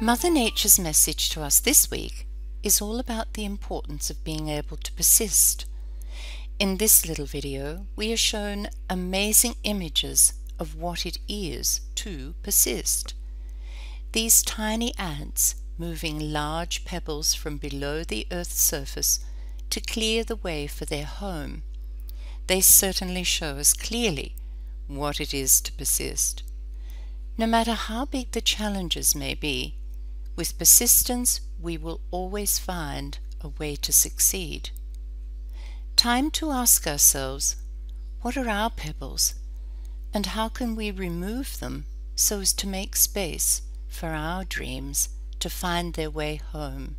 Mother Nature's message to us this week is all about the importance of being able to persist. In this little video, we are shown amazing images of what it is to persist. These tiny ants moving large pebbles from below the Earth's surface to clear the way for their home. They certainly show us clearly what it is to persist. No matter how big the challenges may be, with persistence we will always find a way to succeed. Time to ask ourselves, what are our pebbles, and how can we remove them so as to make space for our dreams to find their way home?